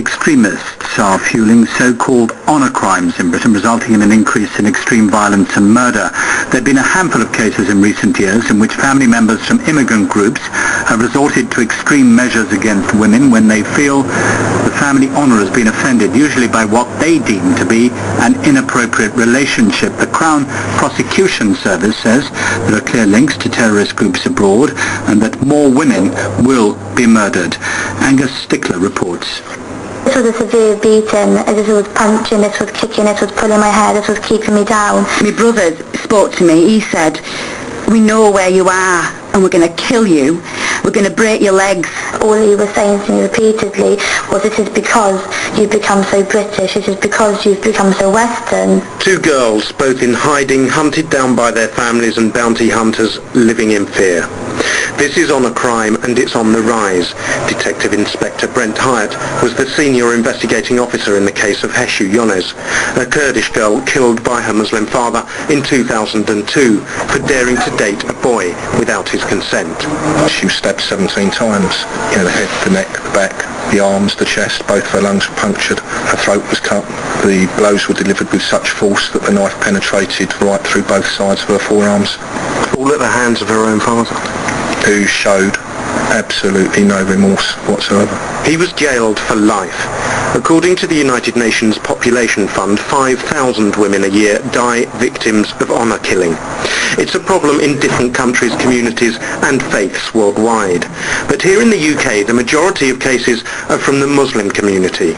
extremists are fueling so-called honour crimes in Britain, resulting in an increase in extreme violence and murder. There have been a handful of cases in recent years in which family members from immigrant groups have resorted to extreme measures against women when they feel the family honour has been offended, usually by what they deem to be an inappropriate relationship. The Crown Prosecution Service says there are clear links to terrorist groups abroad and that more women will be murdered. Angus Stickler reports. This was a severe beating. This was punching, this was kicking, this was pulling my hair, this was keeping me down. My brother spoke to me. He said, "We know where you are and we're going to kill you. We're going to break your legs." All he was saying to me repeatedly was, "It is because you've become so British, it is because you've become so Western." Two girls, both in hiding, hunted down by their families and bounty hunters, living in fear. This is on a crime and it's on the rise. Detective Inspector Brent Hyatt was the senior investigating officer in the case of Heshu Yonez, a Kurdish girl killed by her Muslim father in 2002 for daring to date a boy without his consent. She was stabbed 17 times, the head, the neck, the back, the arms, the chest. Both her lungs were punctured, her throat was cut. The blows were delivered with such force that the knife penetrated right through both sides of her forearms. All at the hands of her own father, who showed absolutely no remorse whatsoever. He was jailed for life. According to the United Nations Population Fund, 5,000 women a year die victims of honour killing. It's a problem in different countries, communities and faiths worldwide. But here in the UK, the majority of cases are from the Muslim community.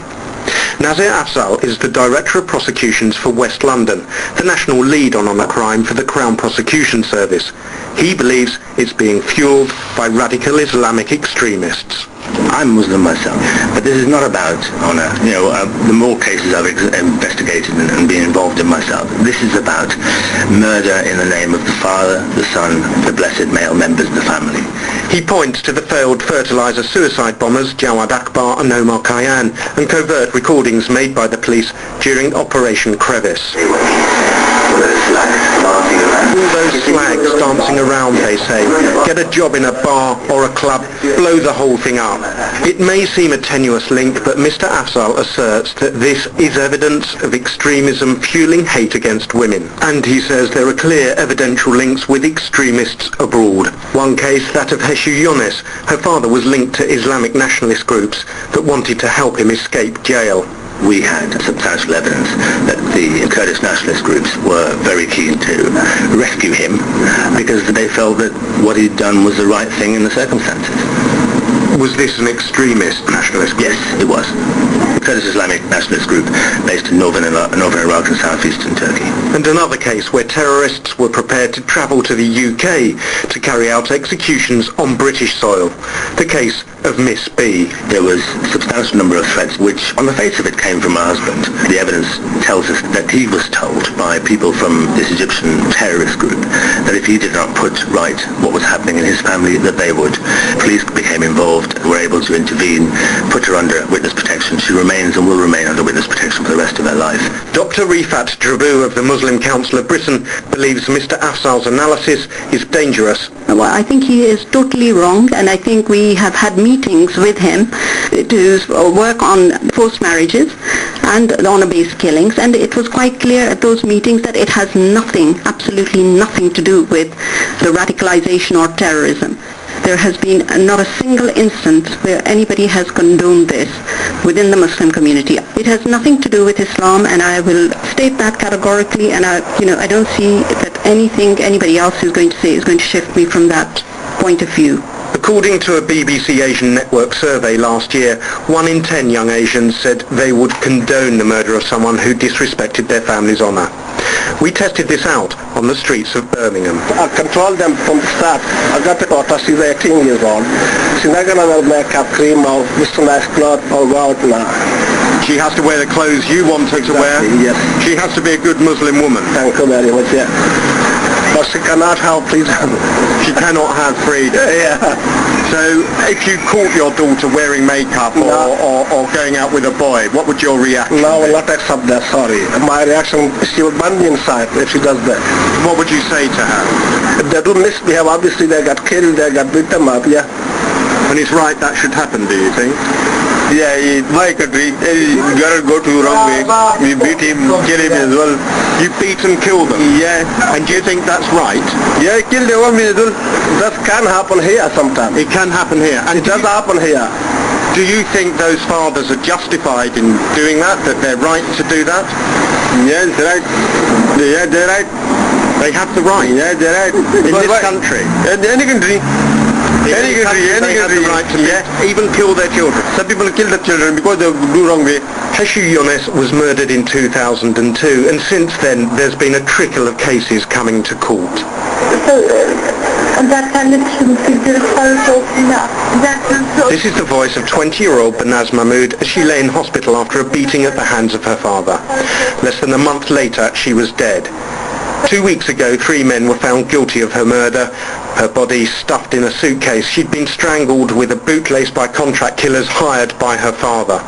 Nazir Afzal is the Director of Prosecutions for West London, the national lead on honour crime for the Crown Prosecution Service. He believes it's being fuelled by radical Islamic extremists. I'm Muslim myself, but this is not about honour. The more cases I've investigated and been involved in myself, this is about murder in the name of the father, the son, the blessed male members of the family. He points to the failed fertiliser suicide bombers Jawad Akbar and Omar Khayyam and covert recordings made by the police during Operation Crevice. All those slags dancing around, they say, get a job in a bar or a club, blow the whole thing up. It may seem a tenuous link, but Mr. Afzal asserts that this is evidence of extremism fueling hate against women. And he says there are clear evidential links with extremists abroad. One case, that of Heshu Yonez. Her father was linked to Islamic nationalist groups that wanted to help him escape jail. We had substantial evidence that the Kurdish nationalist groups were very keen to rescue him because they felt that what he'd done was the right thing in the circumstances. Was this an extremist nationalist group? Yes, it was. The Kurdish Islamic nationalist group based in northern Iraq and southeastern Turkey. And another case where terrorists were prepared to travel to the UK to carry out executions on British soil. The case of Miss B. There was a substantial number of threats which, on the face of it, came from her husband. The evidence tells us that he was told by people from this Egyptian terrorist group that if he did not put right what was happening in his family, that they would. Police became involved, were able to intervene, put her under witness protection. She remains and will remain under witness protection for the rest of her life. Dr. Rifat Drabu of the Muslim Council of Britain believes Mr. Afzal's analysis is dangerous. Well, I think he is totally wrong, and I think we have had meetings with him to work on forced marriages and honour-based killings, and it was quite clear at those meetings that it has nothing, absolutely nothing to do with the radicalisation or terrorism. There has been not a single instance where anybody has condoned this within the Muslim community. It has nothing to do with Islam, and I will state that categorically, and I don't see that anything anybody else is going to say is going to shift me from that point of view. According to a BBC Asian Network survey last year, 1 in 10 young Asians said they would condone the murder of someone who disrespected their family's honour. We tested this out on the streets of Birmingham. I controlled them from the start. I got the daughter, she's 18 years old. She's not going to wear makeup, cream, or just a nice clothes, or go out now. She has to wear the clothes you want her to wear? Yes. She has to be a good Muslim woman? Thank you very much, yeah. But she cannot have freedom. She cannot have freedom? Yeah. So if you caught your daughter wearing makeup or going out with a boy, what would your reaction be? No, I will not accept that, sorry. My reaction, she would burn me inside if she does that. What would you say to her? If they do misbehave, obviously they got killed, they got beat them up, yeah. And it's right that should happen, do you think? Yeah, in my country, he gotta go to wrong way. We beat him, kill him as well. You beat and kill them? Yeah. And do you think that's right? Yeah, kill the one as well. That can happen here sometimes. It can happen here. And It does happen here. do you think those fathers are justified in doing that they're right to do that? Yes, right. Yeah, they're right. They have the right? Yeah, they're right. In this country? In any country. Any country, They have the right to even kill their children. Some people kill the children because they do wrong way. Heshu Yunus was murdered in 2002, and since then there's been a trickle of cases coming to court. This is the voice of 20-year-old Banaz Mahmood as she lay in hospital after a beating at the hands of her father. Less than a month later, she was dead. 2 weeks ago, 3 men were found guilty of her murder. Her body stuffed in a suitcase. She'd been strangled with a bootlace by contract killers hired by her father.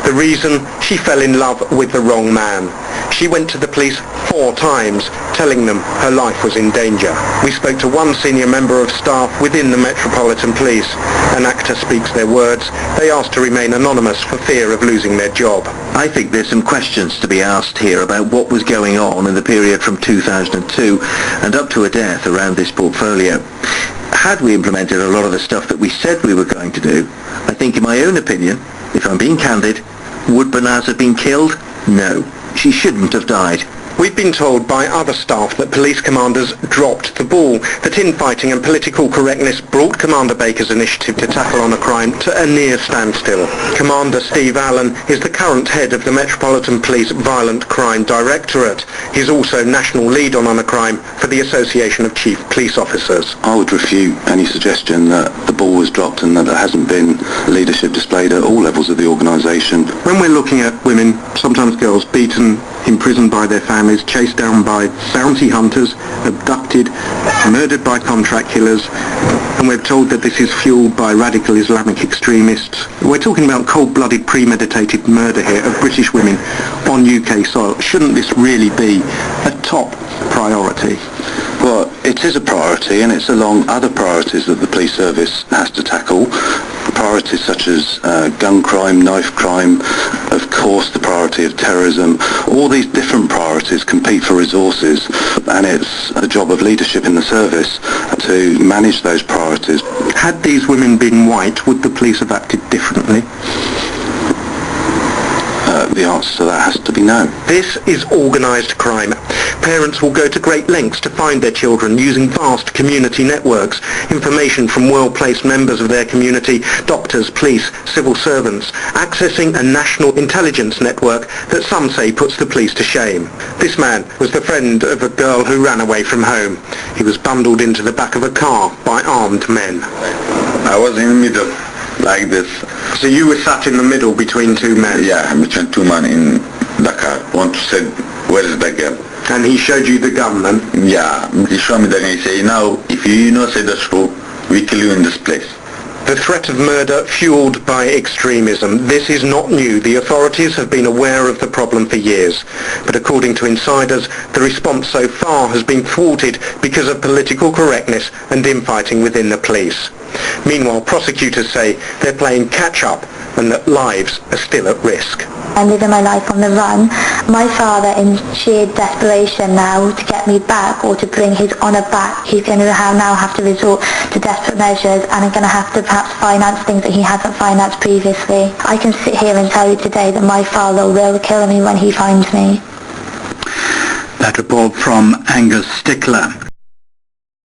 The reason? She fell in love with the wrong man. She went to the police 4 times, telling them her life was in danger. We spoke to one senior member of staff within the Metropolitan Police. An actor speaks their words. They asked to remain anonymous for fear of losing their job. I think there's some questions to be asked here about what was going on in the period from 2002 and up to a death around this portfolio. Had we implemented a lot of the stuff that we said we were going to do, I think in my own opinion, if I'm being candid, would Banaz have been killed? No. She shouldn't have died. We've been told by other staff that police commanders dropped the ball, that infighting and political correctness brought Commander Baker's initiative to tackle honour crime to a near standstill. Commander Steve Allen is the current head of the Metropolitan Police Violent Crime Directorate. He's also national lead on honour crime for the Association of Chief Police Officers. I would refute any suggestion that the ball was dropped and that there hasn't been leadership displayed at all levels of the organisation. When we're looking at women, sometimes girls, beaten, imprisoned by their families, chased down by bounty hunters, abducted, murdered by contract killers, and we're told that this is fueled by radical Islamic extremists. We're talking about cold-blooded, premeditated murder here of British women on UK soil. Shouldn't this really be a top priority? Well, it is a priority, and it's along other priorities that the police service has to tackle. Priorities such as gun crime, knife crime, of course the priority of terrorism. All these different priorities compete for resources, and it's the job of leadership in the service to manage those priorities. Had these women been white, would the police have acted differently? The answer to that has to be no. This is organised crime. Parents will go to great lengths to find their children using vast community networks, information from well-placed members of their community, doctors, police, civil servants, accessing a national intelligence network that some say puts the police to shame. This man was the friend of a girl who ran away from home. He was bundled into the back of a car by armed men. I was in the middle, like this. So you were sat in the middle between 2 men? Yeah, between 2 men in the car. One said, where is the girl? And he showed you the gun then? Yeah, he showed me the gun. He said, now, if you not say the truth, we kill you in this place. The threat of murder fueled by extremism. This is not new. The authorities have been aware of the problem for years. But according to insiders, the response so far has been thwarted because of political correctness and infighting within the police. Meanwhile, prosecutors say they're playing catch-up and that lives are still at risk. I'm living my life on the run. My father, in sheer desperation now to get me back or to bring his honour back, he's going to now have to resort to desperate measures and going to have to perhaps finance things that he hasn't financed previously. I can sit here and tell you today that my father will kill me when he finds me. That report from Angus Stickler.